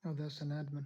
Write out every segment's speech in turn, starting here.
Oh, that's an admin.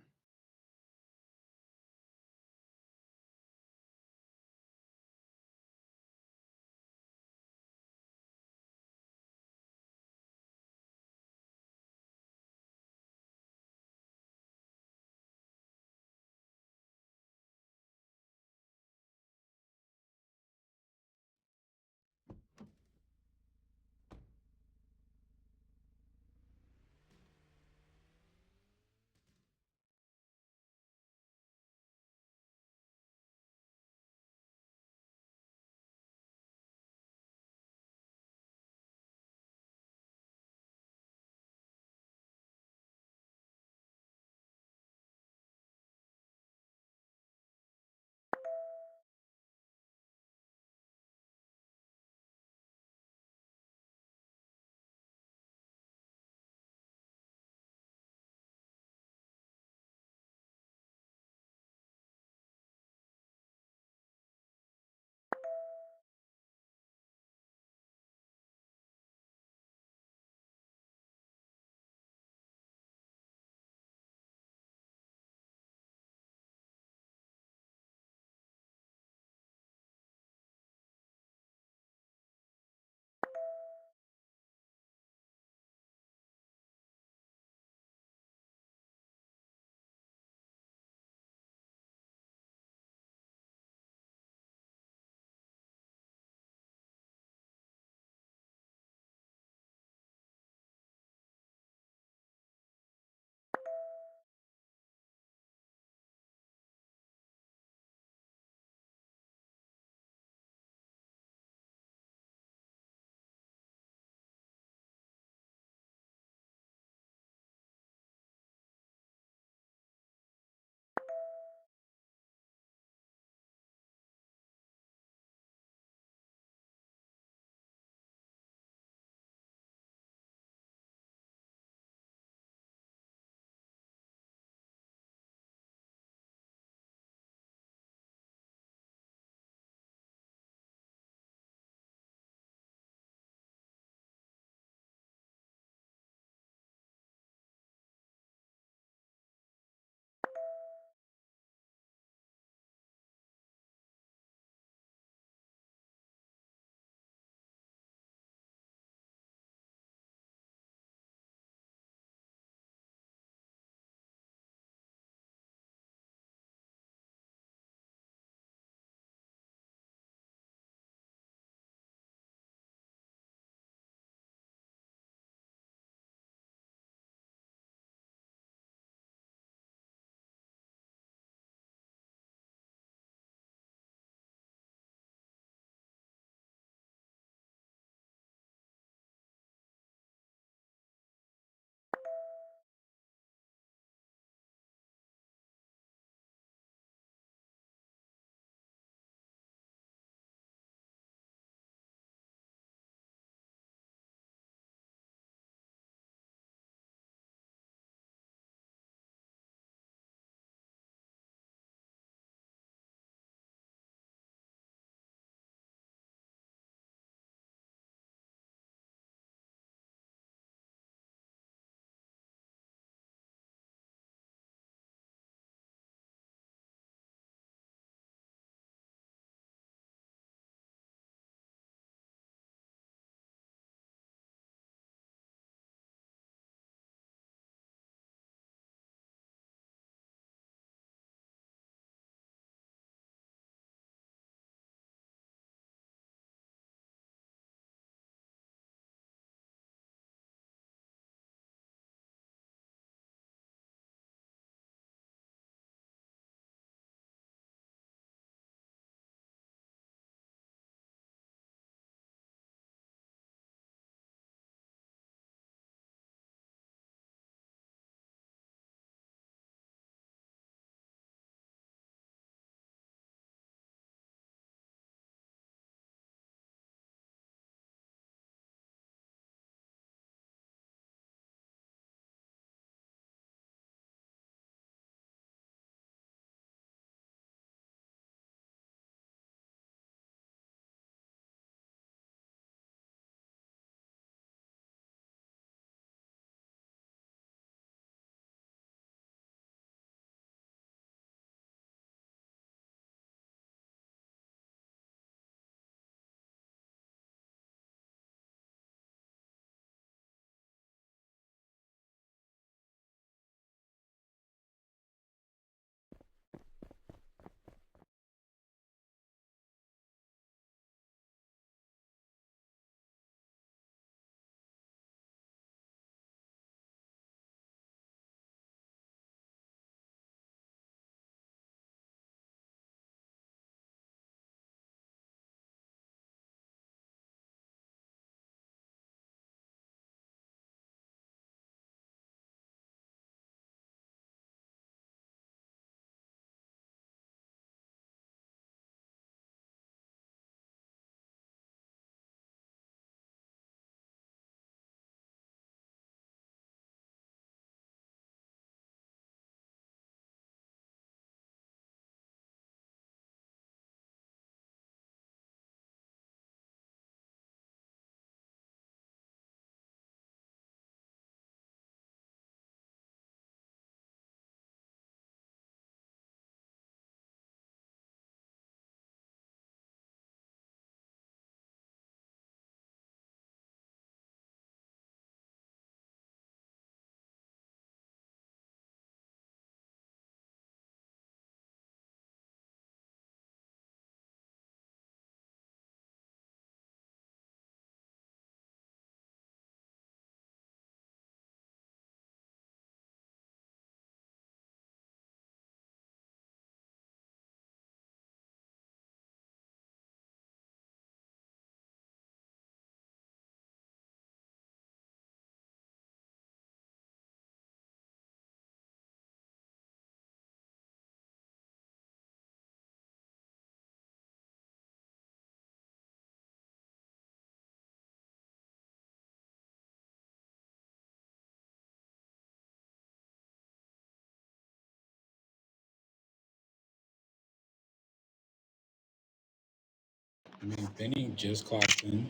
I mean, Benny just clocked in.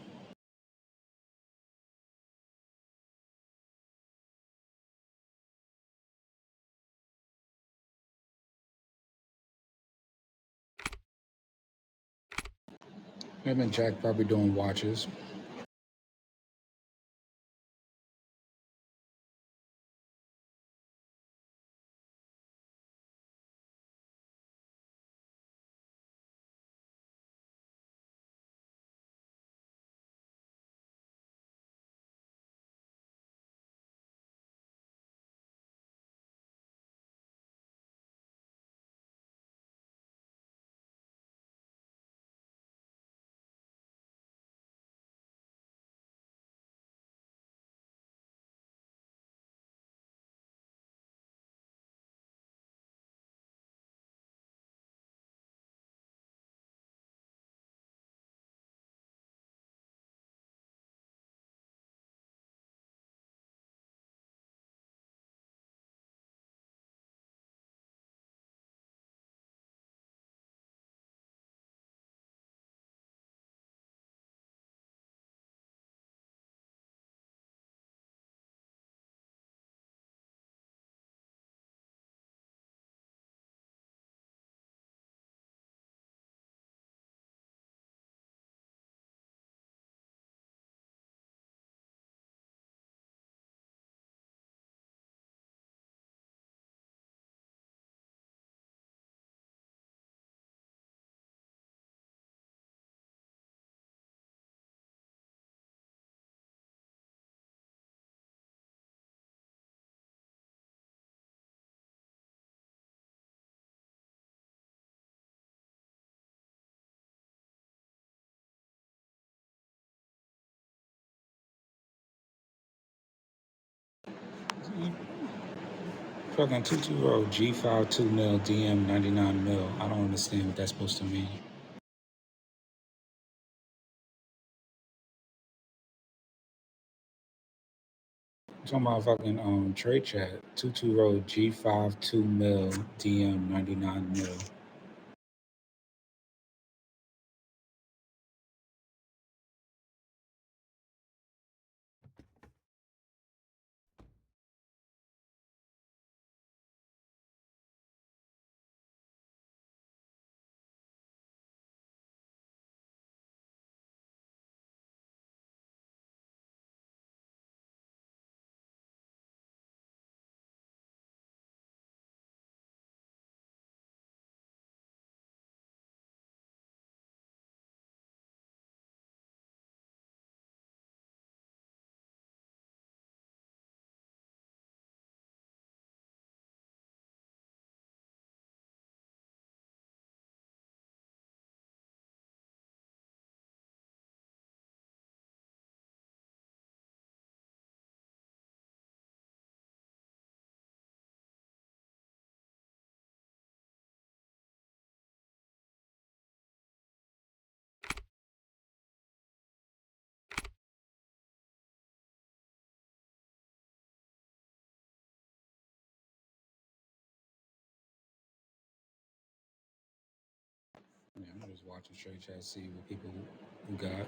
Him and Jack probably doing watches. Fucking 220 G52 mil DM 99 mil. I don't understand what that's supposed to mean. I'm talking about fucking trade chat 220 G52 mil DM 99 mil. Yeah, I'm just watching trade chat, see what people who got.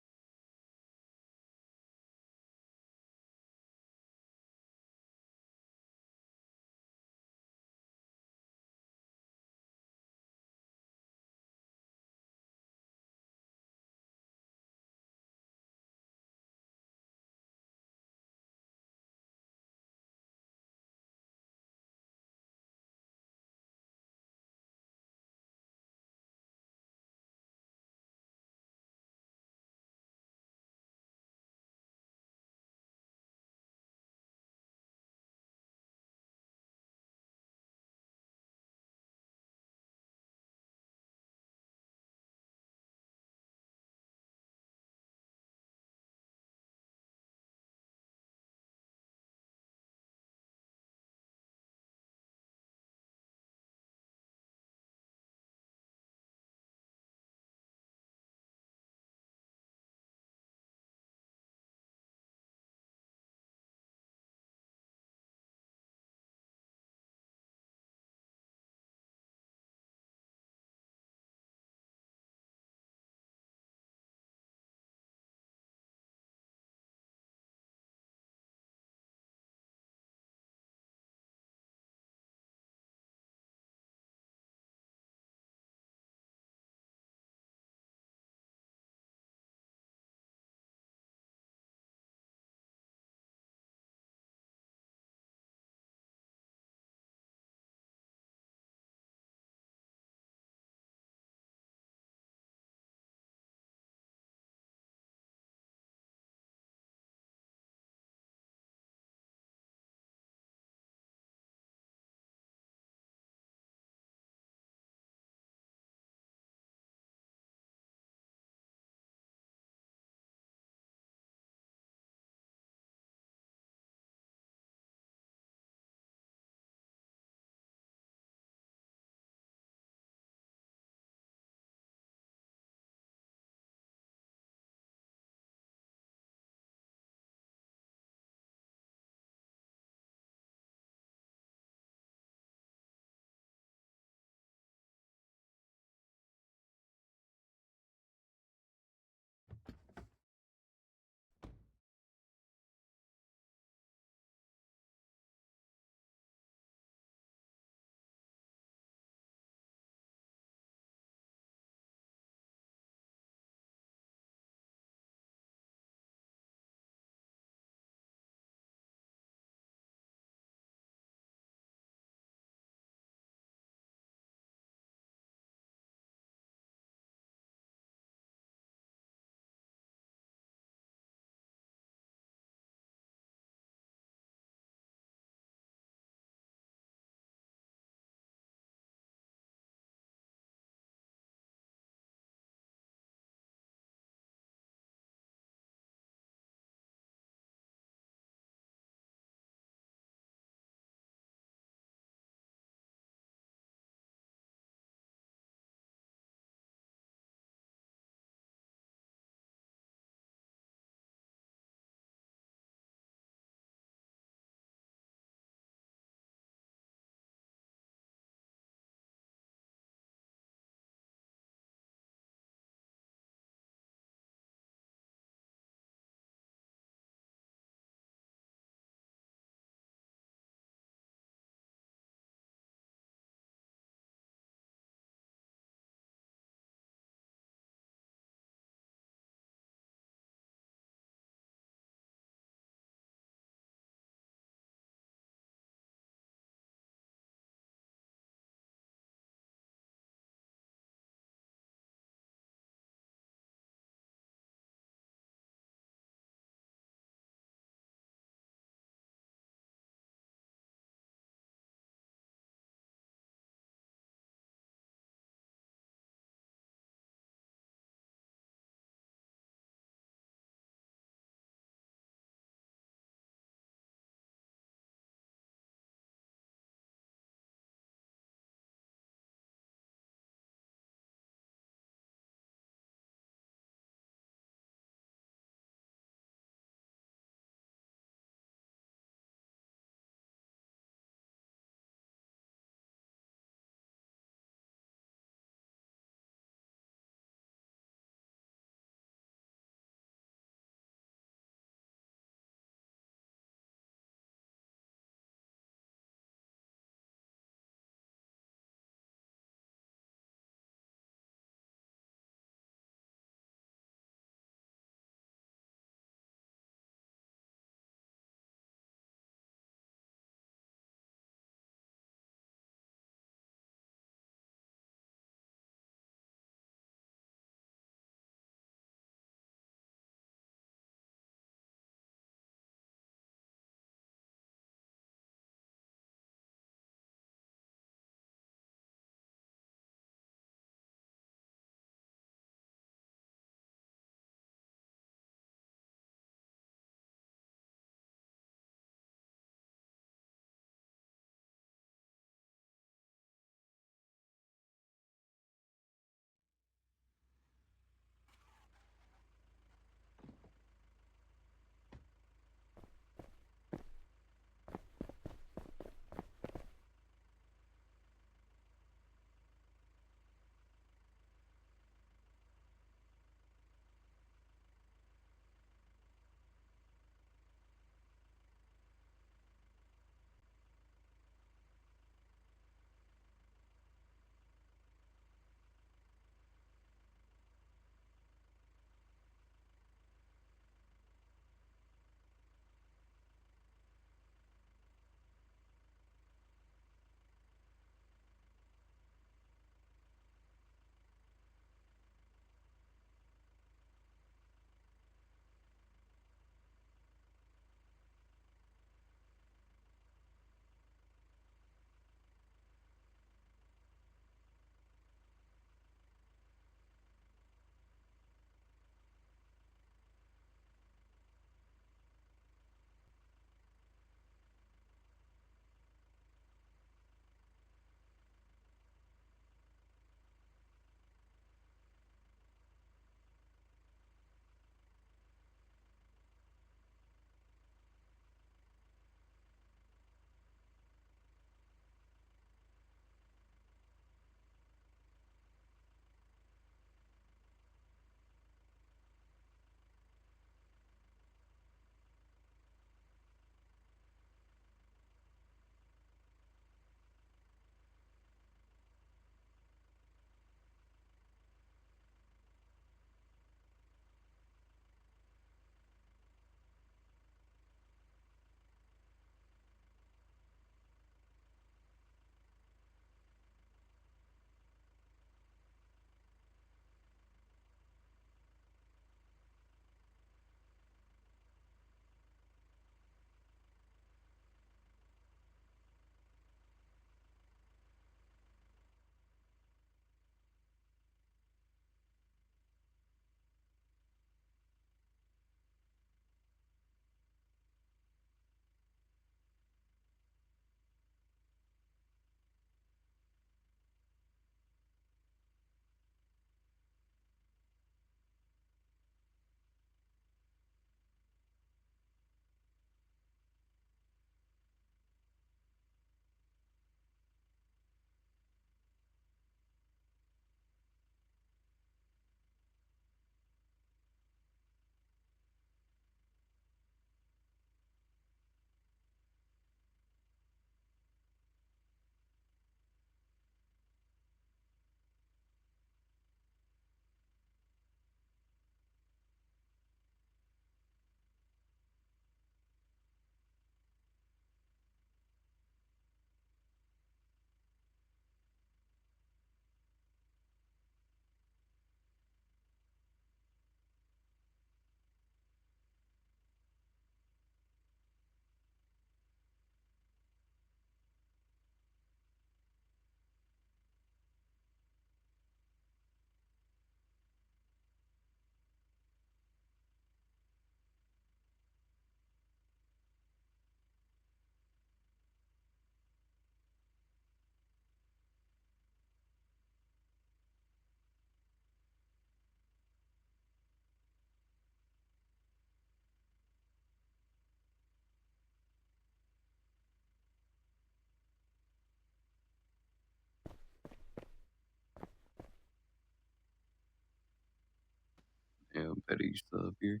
Petty, you still up here?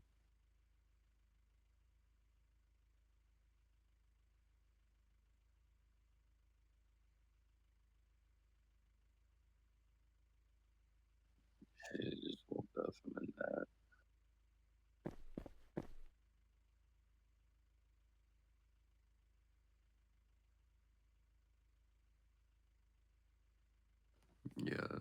Shit, just woke up from a nap. Yeah,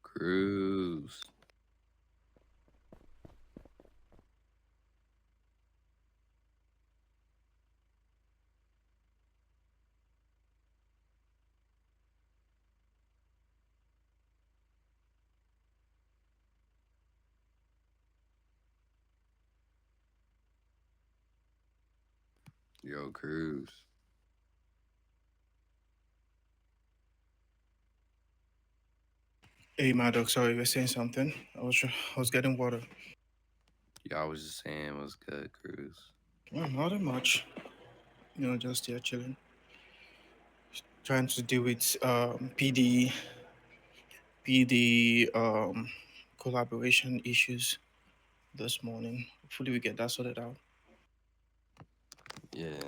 Cruz. Yo, Cruz. Hey, Maddox, sorry, you were saying something. I was getting water. Yeah, I was just saying, what's good, Cruz? Not that much. Just here chilling, trying to deal with PD collaboration issues this morning. Hopefully, we get that sorted out. Yeah,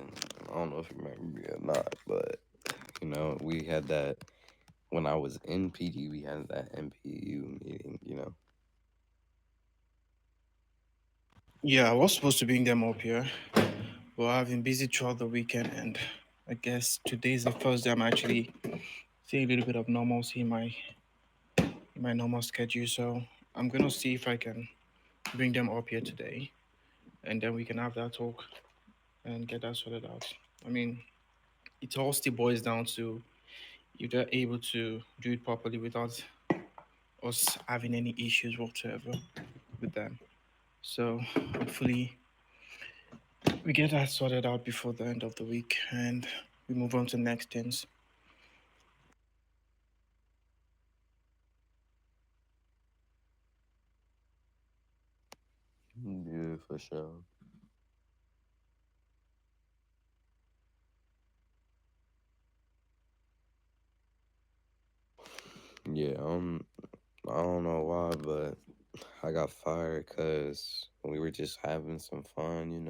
I don't know if you remember me or not, but we had that when I was in PD. We had that MPU meeting. Yeah, I was supposed to bring them up here, but I've been busy throughout the weekend, and I guess today's the first day I'm actually seeing a little bit of normalcy in my normal schedule. So I'm gonna see if I can bring them up here today, and then we can have that talk and get that sorted out. I mean, it all still boils down to if they're able to do it properly without us having any issues whatsoever with them. So hopefully we get that sorted out before the end of the week and we move on to next things. Yeah, for sure. Yeah, I don't know why, but I got fired because we were just having some fun,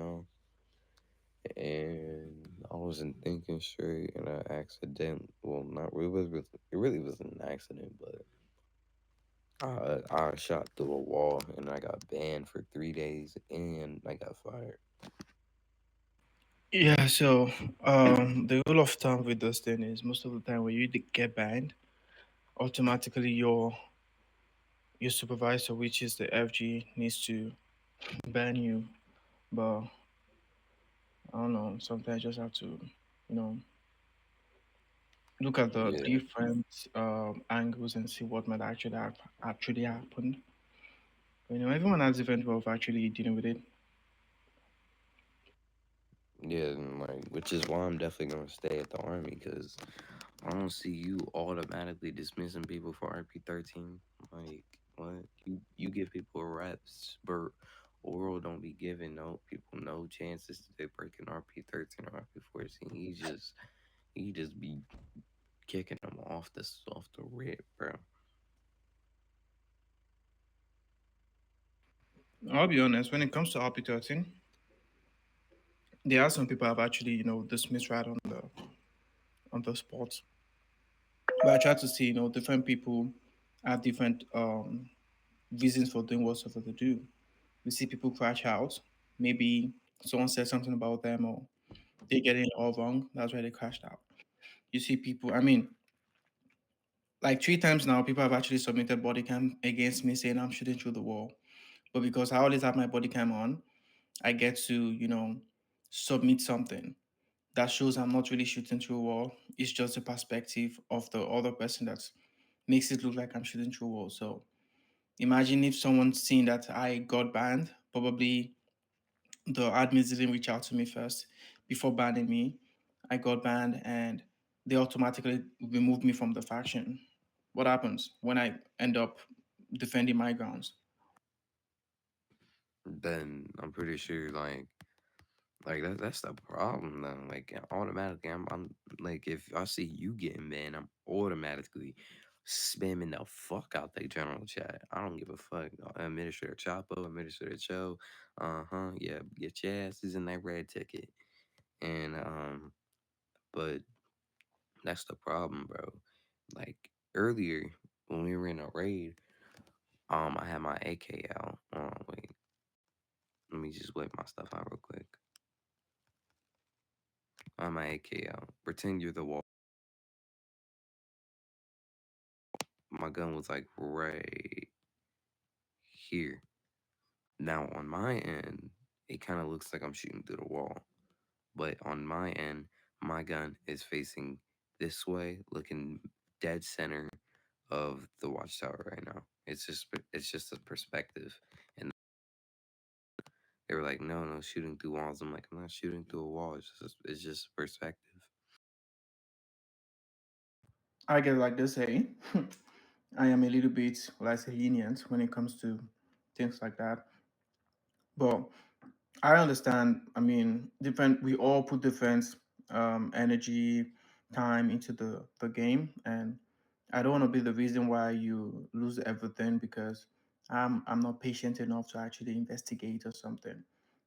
and I wasn't thinking straight, and I accident. Well, not really. It really wasn't an accident, but I shot through a wall, and I got banned for 3 days, and I got fired. Yeah, so the rule of thumb with this thing is most of the time when you get banned, automatically your supervisor, which is the FG, needs to ban you. But I don't know. Sometimes you just have to, you know, look at the Yeah, different angles and see what might actually happen. Everyone has different way of actually dealing with it. yeah, and like which is why I'm definitely gonna stay at the army because I don't see you automatically dismissing people for RP-13. Like what? You give people reps, but oral don't be giving no people no chances to they breaking RP-13 or RP-14. He just be kicking them off the rip, bro. I'll be honest. When it comes to RP13, there are some people have actually, dismissed right on the spot. But I try to see, different people have different reasons for doing whatsoever they do. We see people crash out. Maybe someone said something about them or they get it all wrong. That's why they crashed out. You see people, I mean, like 3 times now, people have actually submitted body cam against me saying I'm shooting through the wall. But because I always have my body cam on, I get to, submit something that shows I'm not really shooting through a wall. It's just the perspective of the other person that makes it look like I'm shooting through a wall. So imagine if someone's seen that I got banned, probably the admins didn't reach out to me first before banning me. I got banned and they automatically removed me from the faction. What happens when I end up defending my grounds? Then I'm pretty sure like that's the problem though. Like automatically, I'm like if I see you getting banned, I'm automatically spamming the fuck out the general chat. I don't give a fuck. Administrator Chapo, Administrator Cho, yeah, get your asses in that red ticket. And but that's the problem, bro. Like earlier when we were in a raid, I had my AK out. Wait, let me just whip my stuff out real quick. I had my AK out. Pretend you're the wall. My gun was like right here. Now on my end, it kind of looks like I'm shooting through the wall, but on my end, my gun is facing this way, looking dead center of the watchtower right now. It's just a perspective, and they were like, no, no, shooting through walls. I'm like, I'm not shooting through a wall. It's just perspective. I get like they say, I am a little bit, well, I say, lenient when it comes to things like that. But I understand. I mean, different. We all put different energy, time into the game, and I don't want to be the reason why you lose everything because I'm not patient enough to actually investigate or something.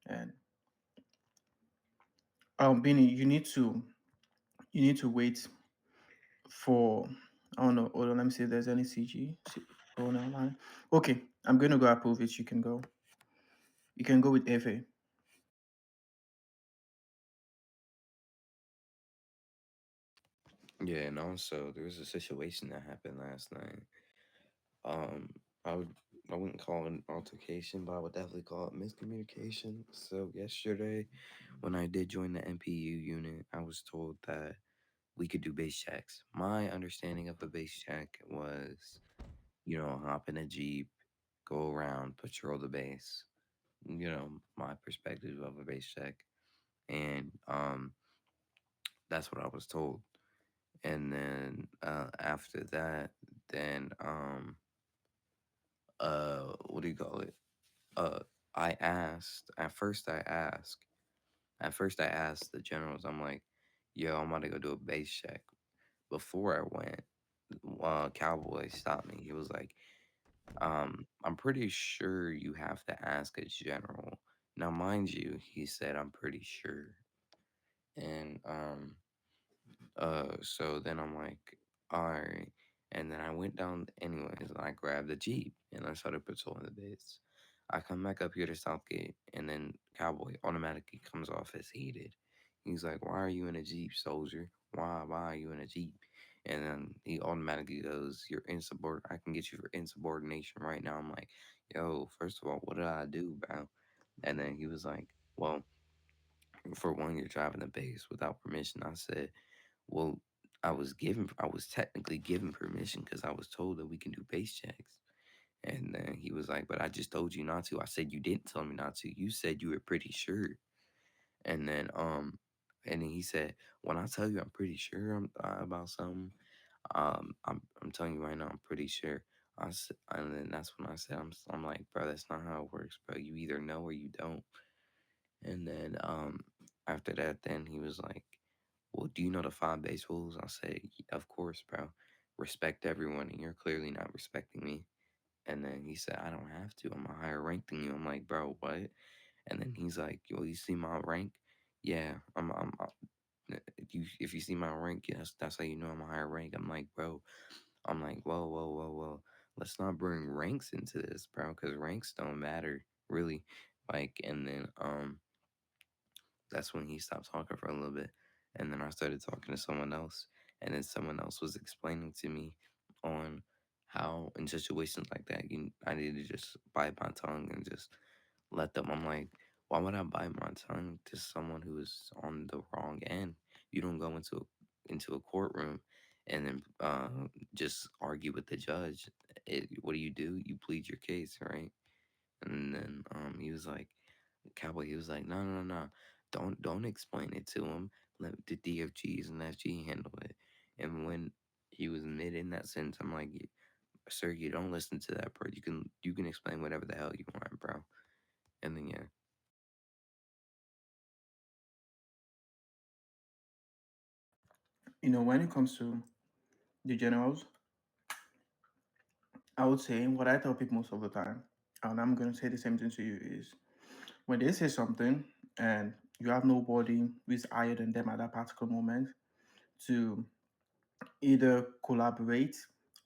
And Benny, you need to wait for. I don't know. Hold on, let me see if there's any CG going online. Okay, I'm gonna go approve it. You can go. You can go with FA. Yeah, and also there was a situation that happened last night. Um, I would I wouldn't call it an altercation, but I would definitely call it miscommunication. So yesterday, when I did join the MPU unit, I was told that we could do base checks. My understanding of a base check was, hop in a jeep, go around, patrol the base. My perspective of a base check, and that's what I was told. And then after that, then what do you call it? uh I asked the generals, I'm like, yo, I'm about to go do a base check. Before I went, Cowboy stopped me. He was like, I'm pretty sure you have to ask a general. Now mind you, he said I'm pretty sure. And so then I'm like, all right. And then I went down anyways, and I grabbed the Jeep and I started patrolling the base. I come back up here to Southgate, and then Cowboy automatically comes off as heated. He's like, why are you in a Jeep, soldier? Why are you in a Jeep? And then he automatically goes, "You're insubordinate. I can get you for insubordination right now." I'm like, "Yo, first of all, what did I do, bro?" And then he was like, "Well, for one, you're driving the base without permission." I said, "Well, I was technically given permission because I was told that we can do base checks." And then he was like, "But I just told you not to." I said, "You didn't tell me not to. You said you were pretty sure." And then and then he said, "When I tell you I'm pretty sure about something, I'm telling you right now, I'm pretty sure." And then that's when I said, I'm like, "Bro, that's not how it works, bro. You either know or you don't." And then after that, then he was like, "Well, do you know the five base rules?" I said, "Of course, bro. Respect everyone, and you're clearly not respecting me." And then he said, "I don't have to. I'm a higher rank than you." I'm like, "Bro, what?" And then he's like, "Yo, you see my rank? Yeah, if you see my rank, yes, that's how you know I'm a higher rank." I'm like, "Bro," I'm like, "Whoa, whoa, whoa, whoa. Let's not bring ranks into this, bro, because ranks don't matter, really." Like, and then that's when he stopped talking for a little bit. And then I started talking to someone else. And then someone else was explaining to me on how in situations like that, I need to just bite my tongue and just let them. I'm like, why would I bite my tongue to someone who is on the wrong end? You don't go into a courtroom and then just argue with the judge. What do? You plead your case, right? And then he was like, Cowboy, he was like, "No, no, no, don't explain it to him. Let the DFGs and FG handle it." And when he was mid in that sentence, I'm like, "Sir, you don't listen to that, bro. You can explain whatever the hell you want, bro." And then yeah, When it comes to the generals, I would say what I tell people most of the time, and I'm going to say the same thing to you, is when they say something and you have nobody who is higher than them at that particular moment to either collaborate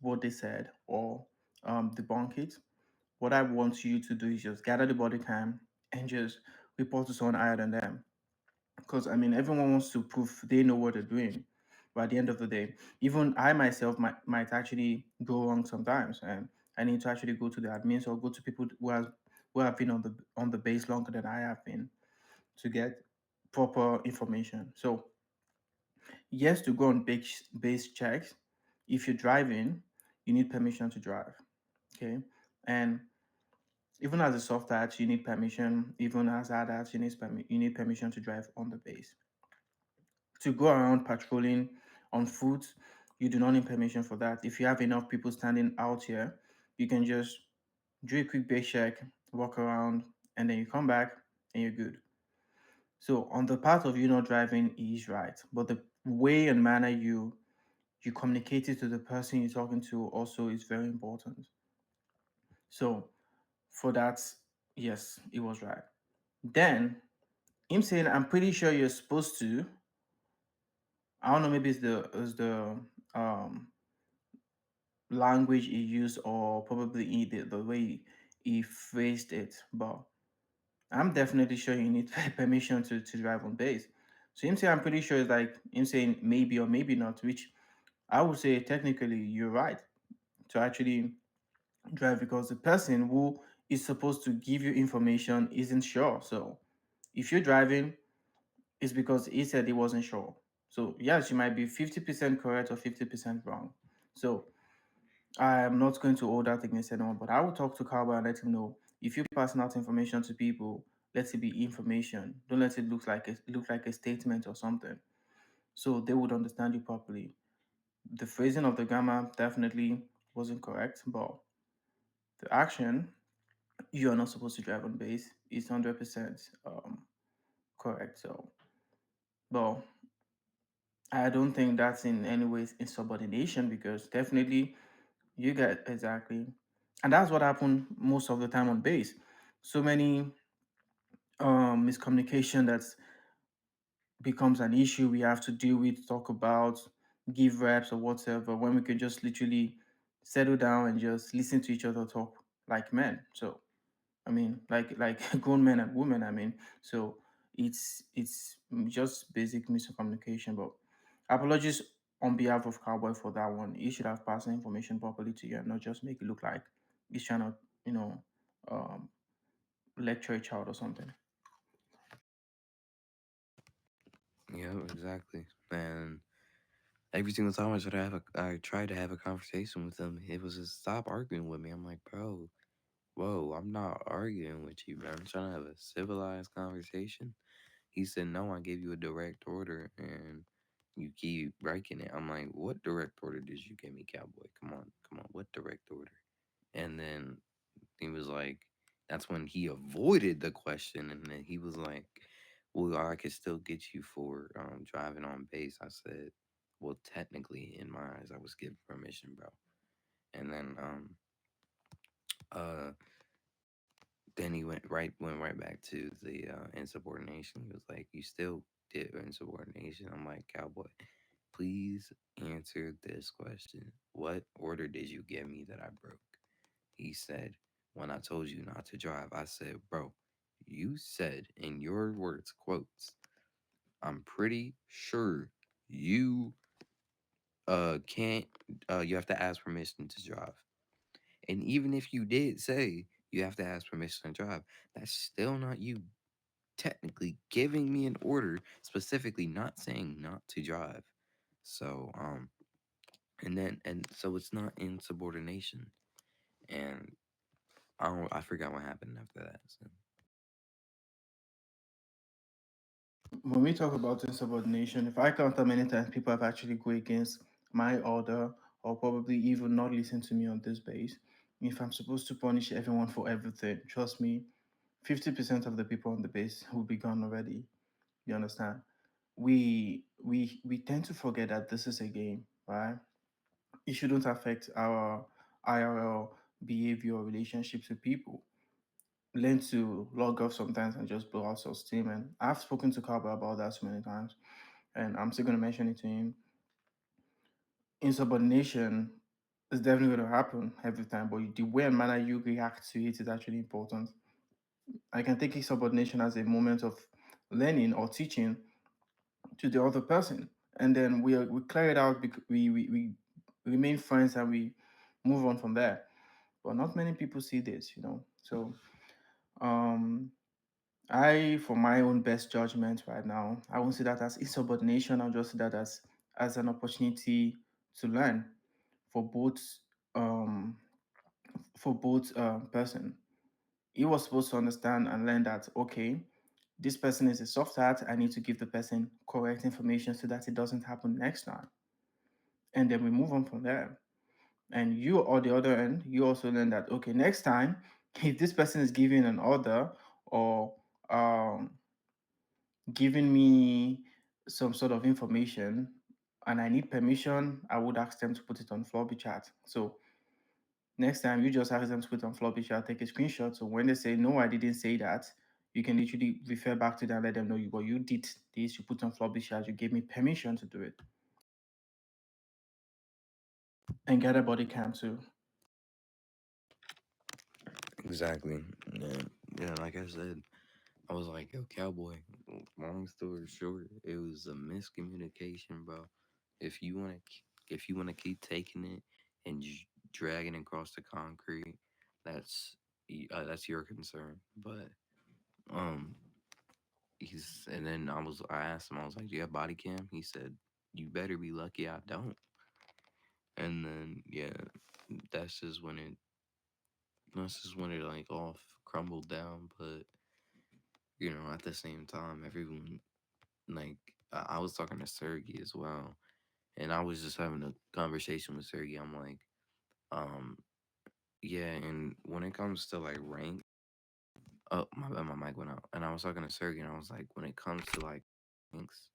what they said or debunk it, what I want you to do is just gather the body cam and just report to someone higher than them. Because I mean, everyone wants to prove they know what they're doing. But at the end of the day, even I myself might actually go wrong sometimes, and I need to actually go to the admins or go to people who have been on the base longer than I have been to get proper information. So yes, to go on base checks, if you're driving, you need permission to drive. Okay, and even as a soft hatch, you need permission. Even as hard hatch, you need permission to drive on the base. To go around patrolling on foot, you do not need permission for that. If you have enough people standing out here, you can just do a quick base check, walk around, and then you come back and you're good. So on the part of you not driving is right, but the way and manner you communicate it to the person you're talking to also is very important. So for that, yes, it was right. Then him saying, "I'm pretty sure you're supposed to." I don't know. Maybe it's the um language he used or probably the way he phrased it. But I'm definitely sure you need permission to drive on base. So him saying, "I'm pretty sure," is like him saying maybe or maybe not, which I would say technically you're right to actually drive because the person who is supposed to give you information isn't sure. So if you're driving, it's because he said he wasn't sure. So yes, you might be 50% correct or 50% wrong. So I am not going to hold that against anyone, but I will talk to Cowboy and let him know if you're passing out information to people, let it be information. Don't let it look like a statement or something. So they would understand you properly. The phrasing of the grammar definitely wasn't correct, but the action you are not supposed to drive on base is 100% correct. So, but I don't think that's in any ways insubordination because definitely you get exactly, and that's what happened most of the time on base. So many miscommunication that becomes an issue we have to deal with, talk about, give reps or whatever. When we can just literally settle down and just listen to each other talk like men. So I mean, like grown men and women. I mean, so it's just basic miscommunication. But apologies on behalf of Cowboy for that one. He should have passed the information properly to you and not just make it look like he's trying to, you know, um, lecture a child or something. Yeah, exactly. And every single time I tried to have a conversation with him, it was just stop arguing with me. I'm like, bro, whoa, I'm not arguing with you, bro. I'm trying to have a civilized conversation. He said, no, I gave you a direct order and you keep breaking it. I'm like, what direct order did you give me, cowboy? Come on, what direct order? And then he was like, that's when he avoided the question. And then he was like, well, I could still get you for driving on base. I said, well, technically, in my eyes, I was given permission, bro. And uh, then he went right back to the insubordination. He was like, "You still did insubordination." I'm like, "Cowboy, please answer this question. What order did you give me that I broke?" He said, "When I told you not to drive." I said, "Bro, you said in your words, quotes, I'm pretty sure you can't you have to ask permission to drive. And even if you did say you have to ask permission to drive, that's still not you technically giving me an order, specifically not saying not to drive. So and so it's not insubordination. And I forgot what happened after that. So When we talk about insubordination, if I count how many times people have actually go against my order or probably even not listen to me on this base, if I'm supposed to punish everyone for everything, trust me, 50% of the people on the base will be gone already. You understand? We tend to forget that this is a game, right? It shouldn't affect our IRL behavior or relationships with people. Learn to log off sometimes and just blow out your steam. And I've spoken to Carver about that so many times, and I'm still going to mention it to him. Insubordination is definitely going to happen every time, but the way and manner you react to it is actually important. I can take insubordination as a moment of learning or teaching to the other person, and then we clear it out. We remain friends and we move on from there. But not many people see this, you know. So um, I, for my own best judgment right now, I won't see that as insubordination. I'll just see that as an opportunity to learn for both um person. He was supposed to understand and learn that okay, this person is a soft heart. I need to give the person correct information so that it doesn't happen next time, and then we move on from there. And you, or the other end, you also learn that okay, next time, if this person is giving an order or um giving me some sort of information and I need permission, I would ask them to put it on floppy chat. So next time you just ask them to put it on floppy chat, take a screenshot. So when they say no, I didn't say that, you can literally refer back to them, let them know you, well, you did this, you put on floppy chat, you gave me permission to do it. And get a body cam too. exactly. Yeah, yeah. Like I said, I was like, yo, cowboy. Long story short, it was a miscommunication, bro. If you want to, if you want to keep taking it and dragging it across the concrete, that's your concern. But um, and then I asked him, I was like, do you have body cam? He said, you better be lucky I don't. And then yeah, that's just when it, that's just when it like off crumbled down. But at the same time, everyone like I was talking to Sergey as well, and I was just having a conversation with Sergey. I'm like, um, yeah, and when it comes to like rank, oh my bad, my mic went out, and I was talking to Sergey, and I was like, when it comes to like ranks,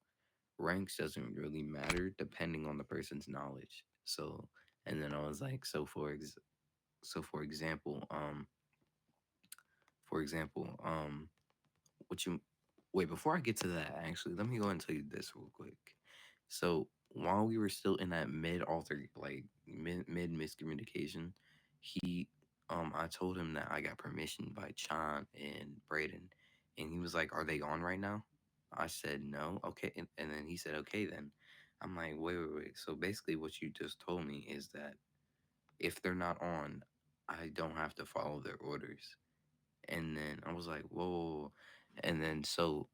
ranks doesn't really matter depending on the person's knowledge. So, and then I was like, so for example, for example, what you wait before I get to that, actually, let me go and tell you this real quick. So while we were still in that mid miscommunication, he I told him that I got permission by Chan and Braden, and he was like, "Are they on right now?" I said no. Okay, and then he said, "Okay then." I'm like, wait. So basically, what you just told me is that if they're not on, I don't have to follow their orders. And then I was like, whoa. And then so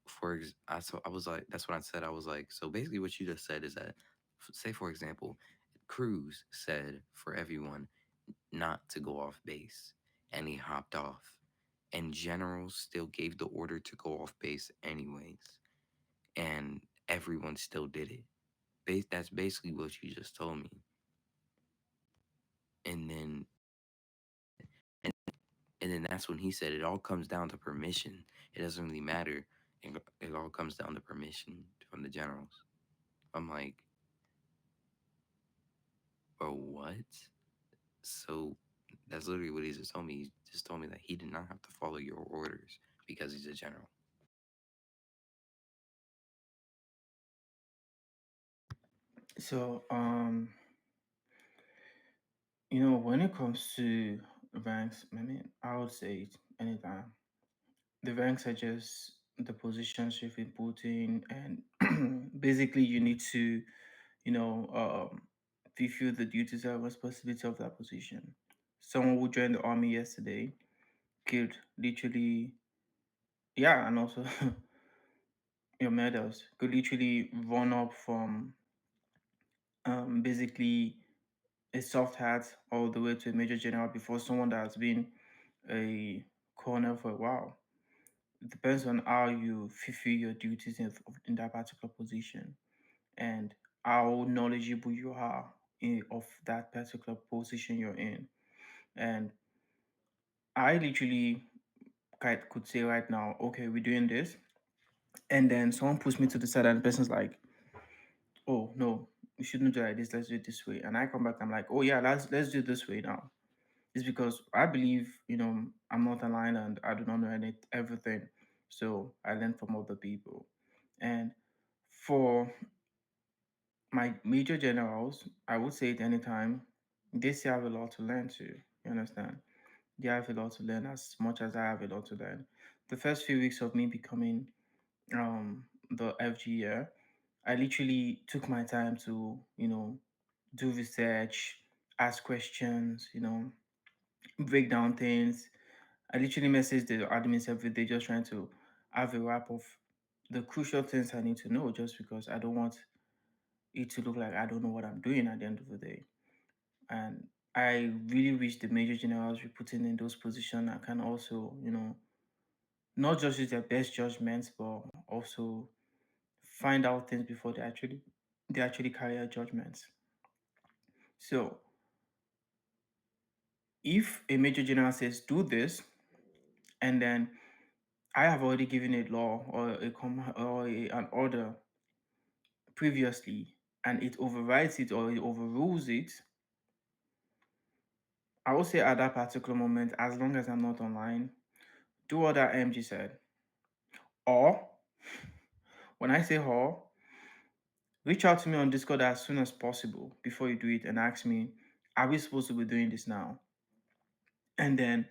I was like, that's what I said. I was like, so basically, what you just said is that, say for example, Cruz said for everyone not to go off base, and he hopped off, and General still gave the order to go off base anyways, and everyone still did it. That's basically what you just told me. And then and, and then that's when he said it all comes down to permission. It doesn't really matter. It all comes down to permission from the generals. I'm like, bro, what? So that's literally what he just told me. He just told me that he did not have to follow your orders because he's a general. So, when it comes to ranks, I mean, I would say it anytime. The ranks are just the positions you've been put in, and basically, you need to, you know, fulfill the duties and responsibility of that position. Someone who joined the army yesterday could literally, yeah, and also your medals could literally run up from basically a soft hat all the way to a major general before someone that has been a colonel for a while. It depends on how you fulfill your duties in that particular position and how knowledgeable you are of that particular position you're in. And I literally could say right now, okay, we're doing this. And then someone puts me to the side and the person's like, oh, no, we shouldn't do it like this. Let's do it this way. And I come back, I'm like, oh, yeah, let's do it this way now. It's because I believe, I'm not aligned and I do not know everything. So I learn from other people. And for my major generals, I would say it anytime, they still have a lot to learn too. You understand? They have a lot to learn as much as I have a lot to learn. The first few weeks of me becoming the FG year, I literally took my time to, do research, ask questions, break down things. I literally message the admins every day just trying to have a wrap of the crucial things I need to know just because I don't want it to look like I don't know what I'm doing at the end of the day. And I really wish the major generals we put in those positions and can also, not just use their best judgments, but also find out things before they actually carry out judgments. So if a major general says do this, and then I have already given a law or an order previously, and it overrides it or it overrules it, I will say at that particular moment, as long as I'm not online, do what that MG said. Or when I say or, reach out to me on Discord as soon as possible before you do it and ask me, are we supposed to be doing this now? And then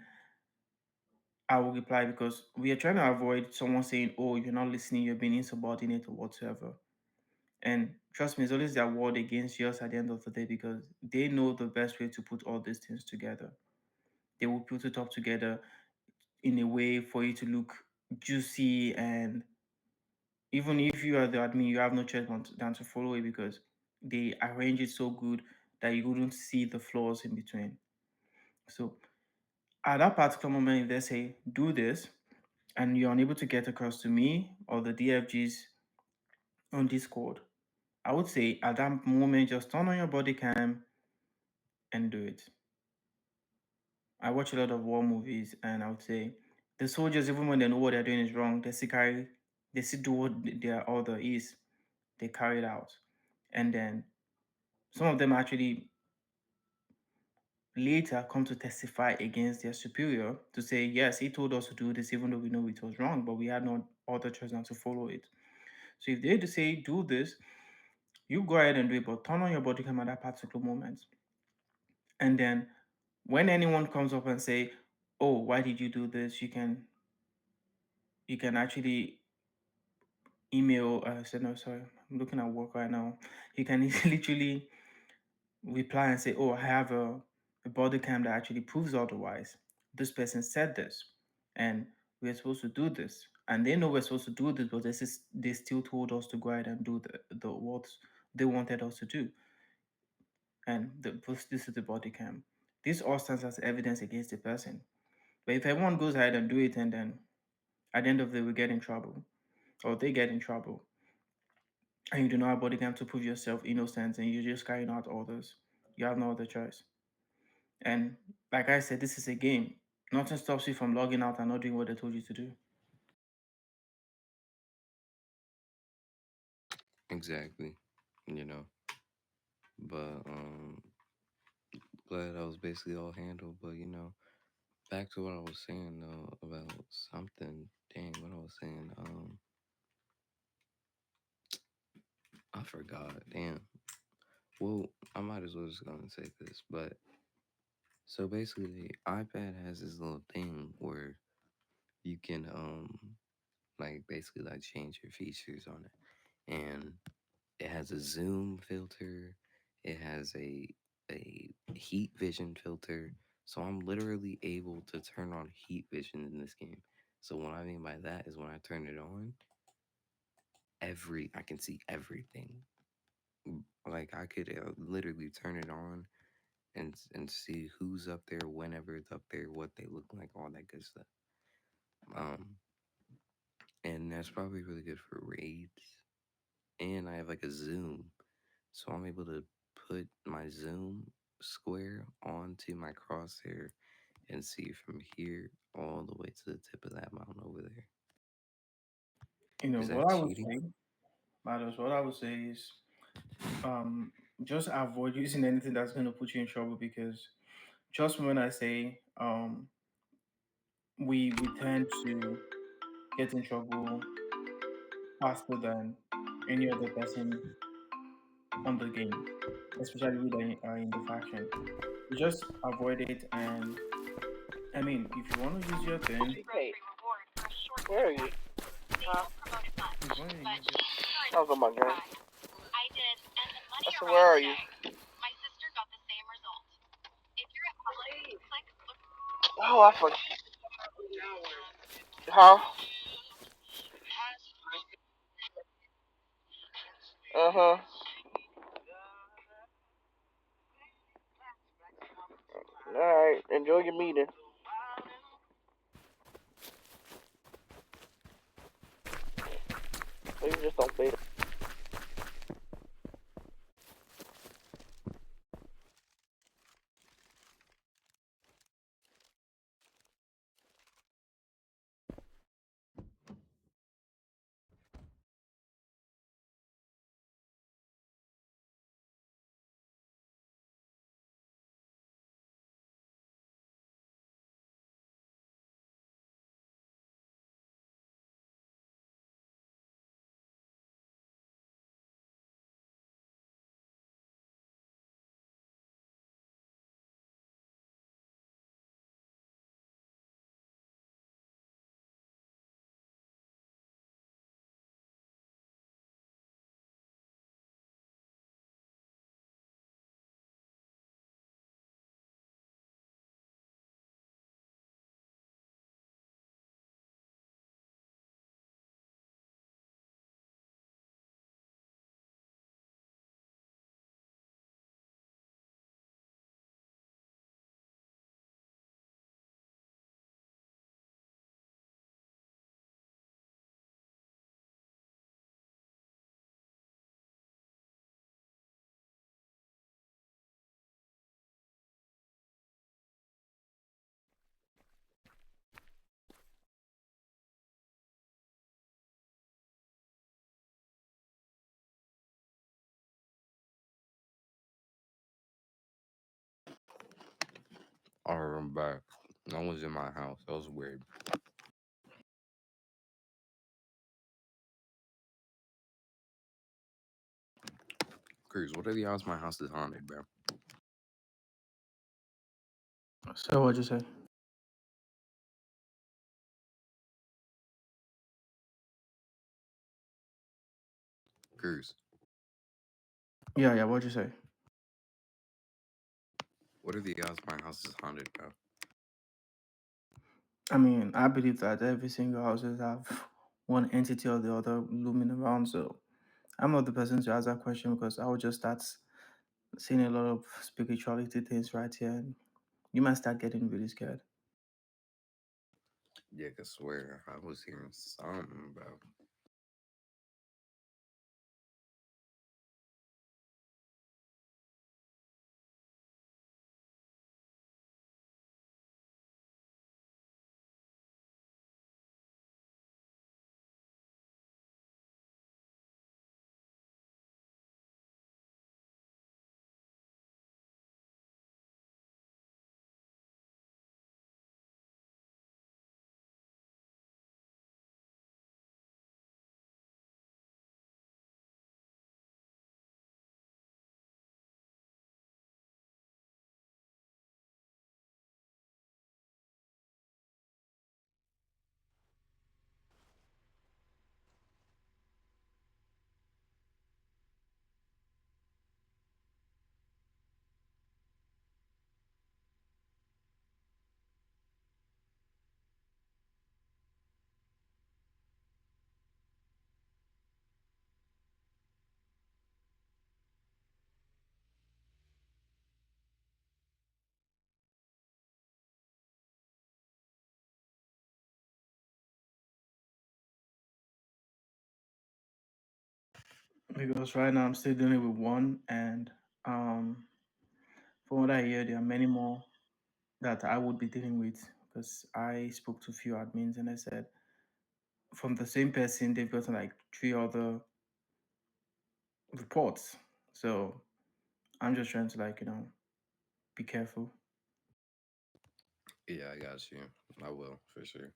I will reply because we are trying to avoid someone saying, oh, you're not listening, you're being insubordinate or whatsoever. And trust me, it's always their word against yours at the end of the day because they know the best way to put all these things together. They will put it up together in a way for you to look juicy, and even if you are the admin, you have no choice than to follow it because they arrange it so good that you wouldn't see the flaws in between. So at that particular moment, if they say do this and you're unable to get across to me or the DFGs on Discord, I would say at that moment just turn on your body cam and do it. I watch a lot of war movies, and I would say the soldiers, even when they know what they're doing is wrong, they still do what their order is. They carry it out, and then some of them actually later come to testify against their superior to say, yes, he told us to do this, even though we know it was wrong, but we had no other choice than to follow it. So if they say do this, you go ahead and do it, but turn on your body cam at that particular moment, and then when anyone comes up and say, oh, why did you do this, you can actually email, no, sorry, I'm looking at work right now. You can literally reply and say, "Oh, I have a body cam that actually proves otherwise. This person said this, and we're supposed to do this." And they know we're supposed to do this, but they still told us to go ahead and do the what they wanted us to do. And this is the body cam. This all stands as evidence against the person. But if everyone goes ahead and do it, and then at the end of the day we get in trouble, or they get in trouble, and you do not have body cam to prove yourself innocent, and you're just carrying out orders, you have no other choice. And like I said, this is a game. Nothing stops you from logging out and not doing what they told you to do. Exactly. You know. But glad that was basically all handled. But back to what I was saying though about something. Dang, what I was saying. I forgot. Damn. Well, I might as well just go and say this. But so basically, the iPad has this little thing where you can like basically like change your features on it, and it has a zoom filter. It has a heat vision filter. So I'm literally able to turn on heat vision in this game. So what I mean by that is when I turn it on, I can see everything. Like I could literally turn it on and see who's up there, whenever it's up there, what they look like, all that good stuff. Um, and that's probably really good for raids. And I have like a zoom, so I'm able to put my zoom square onto my crosshair and see from here all the way to the tip of that mountain over there. Is that What I would cheating? say, matters. What I would say is, um, just avoid using anything that's going to put you in trouble, because just when I say, we tend to get in trouble faster than any other person on the game, especially we that are in the faction. You just avoid it, and I mean, if you want to use your thing, Hey, where are you? Huh? if you want to use it, I was on my game. I said, where are you? Oh, I forgot. Huh? Uh-huh. Alright, enjoy your meeting. Please just don't say that. Alright, I'm back. No one's in my house. That was weird. Chris, what are the odds my house is haunted, bro? so what'd you say? Cruz. Yeah, what'd you say? What are the odds my house is haunted, bro? I mean, I believe that every single houses have one entity or the other looming around. So I'm not the person to ask that question because I would just start seeing a lot of spirituality things right here, and you might start getting really scared. Yeah, I swear I was hearing something, bro. Because right now I'm still dealing with one, and um, from what I hear, there are many more that I would be dealing with because I spoke to a few admins and I said from the same person they've gotten like three other reports. So I'm just trying to be careful. Yeah, I got you. I will for sure.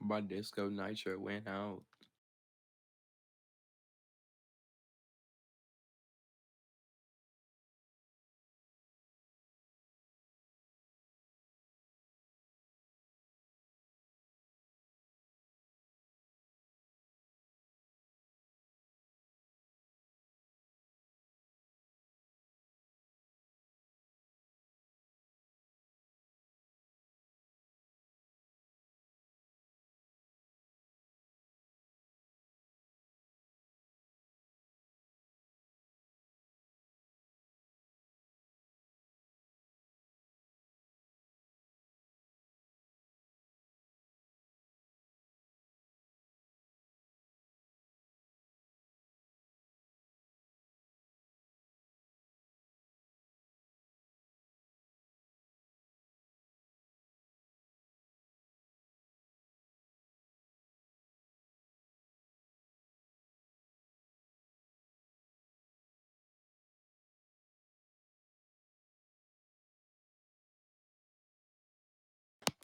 My disco nitro went out.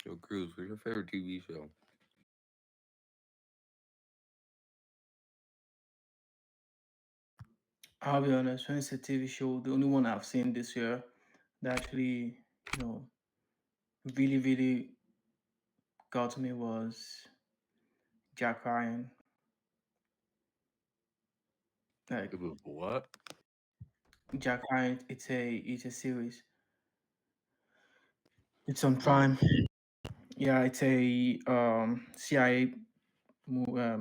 Yo, Cruz, what's your favorite TV show? I'll be honest, when it's a TV show, the only one I've seen this year that actually, you know, really, really got me was Jack Ryan. Like It was what? Jack Ryan, it's a series. It's on Oh, Prime. Yeah, it's a CIA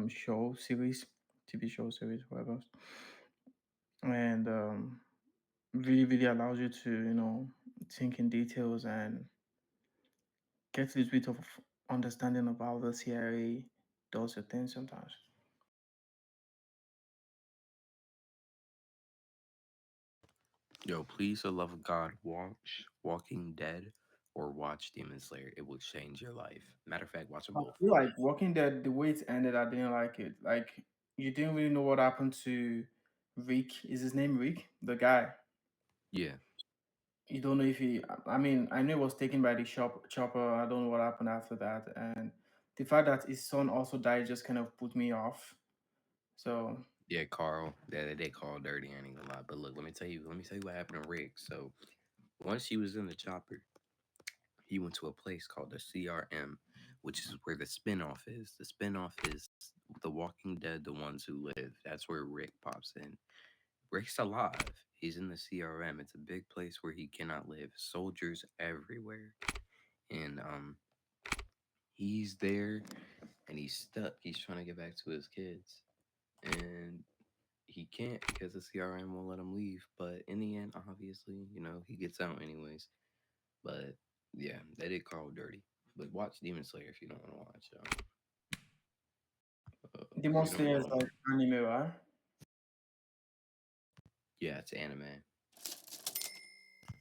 show series, TV show series, whatever, and really, really allows you to think in details and get a little bit of understanding of how the CIA does the thing sometimes. yo, please, the love of God, watch Walking Dead or watch Demon Slayer. It will change your life. Matter of fact, watch them I both. feel like Walking Dead, the way it ended, I didn't like it. Like you didn't really know what happened to Rick. Is his name Rick? The guy. Yeah, You don't know if he. I mean, I know it was taken by the chopper. I don't know what happened after that, and the fact that his son also died just kind of put me off. So yeah, Carl. They call dirty. I ain't gonna lie. But look, let me tell you what happened to Rick. So once he was in the chopper, he went to a place called the CRM, which is where the spinoff is. The spinoff is The Walking Dead, The Ones Who Live. That's where Rick pops in. Rick's alive. He's in the CRM. It's a big place where he cannot live. Soldiers everywhere. And he's there and he's stuck. He's trying to get back to his kids. And he can't because the CRM won't let him leave. But in the end, obviously, he gets out anyways. But yeah, they did Carl dirty. But watch Demon Slayer if you don't want to watch. If Demon you don't Slayer is want to, like anime, right? yeah, it's anime.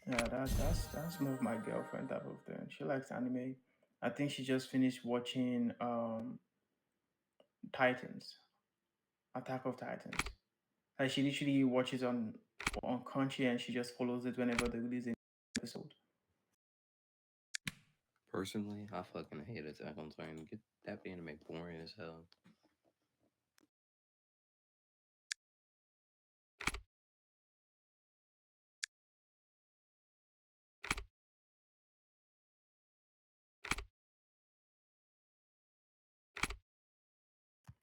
Yeah, that's more of my girlfriend type of thing. She likes anime. I think she just finished watching Titans, Attack of Titans. Like she literally watches on Crunchy and she just follows it whenever they release an episode. Personally, I fucking hate Attack on Titan. Get that anime boring as hell.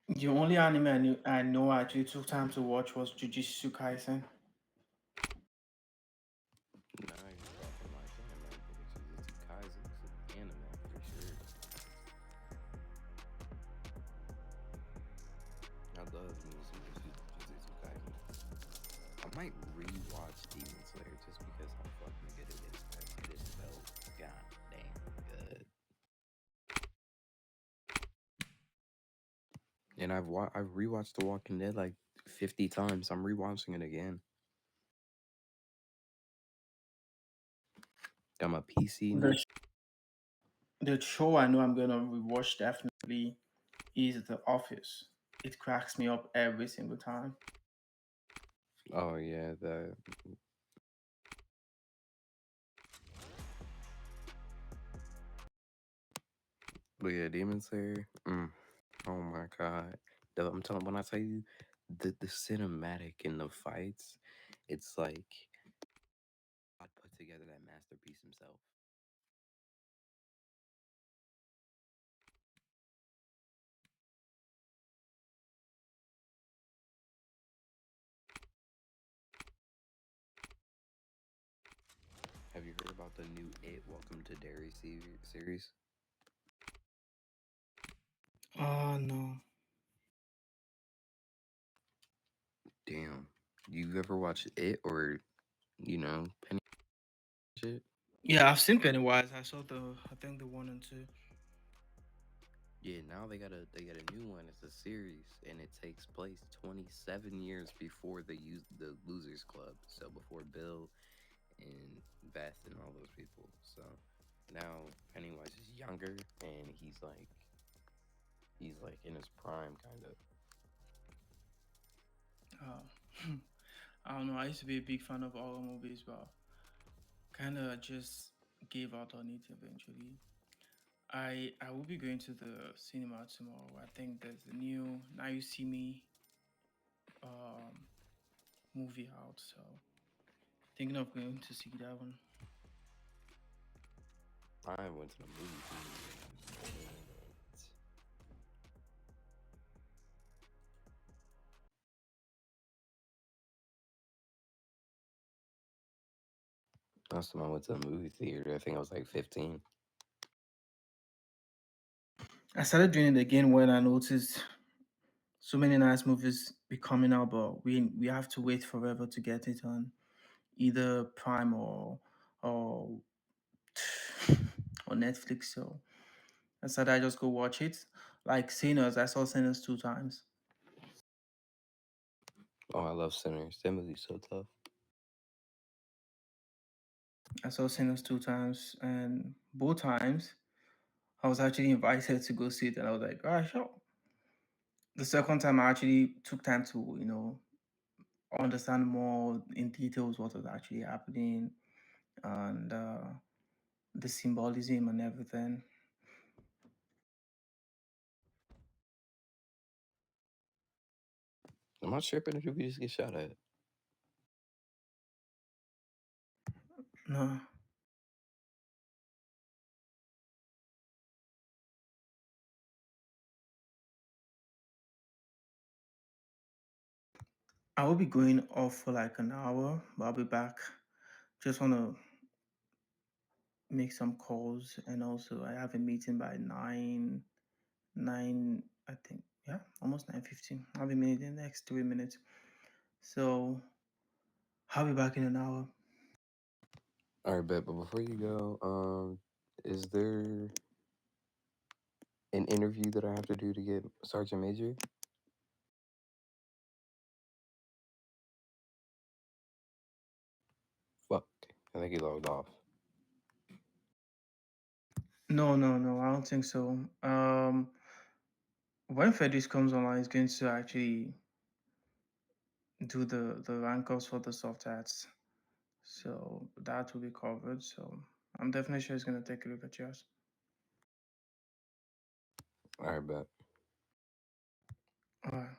The only anime I know I actually took time to watch was Jujutsu Kaisen. Nah, I ain't fucking like anime, but Jujutsu Kaisen is an anime for sure. I love me some Jujutsu Kaisen. I might rewatch Demon Slayer just because how fucking good it is. It is so goddamn good. And I've rewatched The Walking Dead like 50 times. I'm rewatching it again. Got my PC now. The show I know I'm gonna rewatch definitely is The Office. It cracks me up every single time. Oh yeah, but yeah, Demon Slayer. Oh my god. I'm telling when I tell you the cinematic in the fights, it's like God put together that masterpiece himself. Have you heard about the new It Welcome to Derry series? No. Damn. You ever watch It or Penny shit? Yeah, I've seen Pennywise. I saw I think the one and two. Yeah, now they got a new one. It's a series, and it takes place 27 years before the Losers Club. So before Bill and Beth and all those people. So now Pennywise is younger, and he's like in his prime, kind of. Uh, I don't know. I used to be a big fan of horror movies, but kind of just gave out on it eventually. I will be going to the cinema tomorrow. I think there's a new Now You See Me movie out, so thinking of going to see that one. I went to the movie theater. Last time I went to the movie theater, I think I was like 15. I started doing it again when I noticed so many nice movies be coming out, but we have to wait forever to get it on either Prime or or Netflix. So I said I just go watch it. Like Sinners, I saw Sinners 2 times. Oh, I love Sinners. That movie's so tough. I saw Sinners 2 times, and both times I was actually invited to go see it, and I was like, ah, sure. The second time I actually took time to, understand more in details what was actually happening and the symbolism and everything. I'm not tripping if we just get shot at. No, I will be going off for like an hour, but I'll be back. Just want to make some calls, and also I have a meeting by 9, I think. Yeah, almost 9:15. I'll be meeting in the next 3 minutes. So I'll be back in an hour. All right, bet. But before you go, is there an interview that I have to do to get Sergeant Major? Fuck. I think he logged off. No, I don't think so. When Fedris comes online, he's going to actually do the rank ups for the soft hats. So that will be covered. So I'm definitely sure he's going to take a look at yours. All right, bet. All right.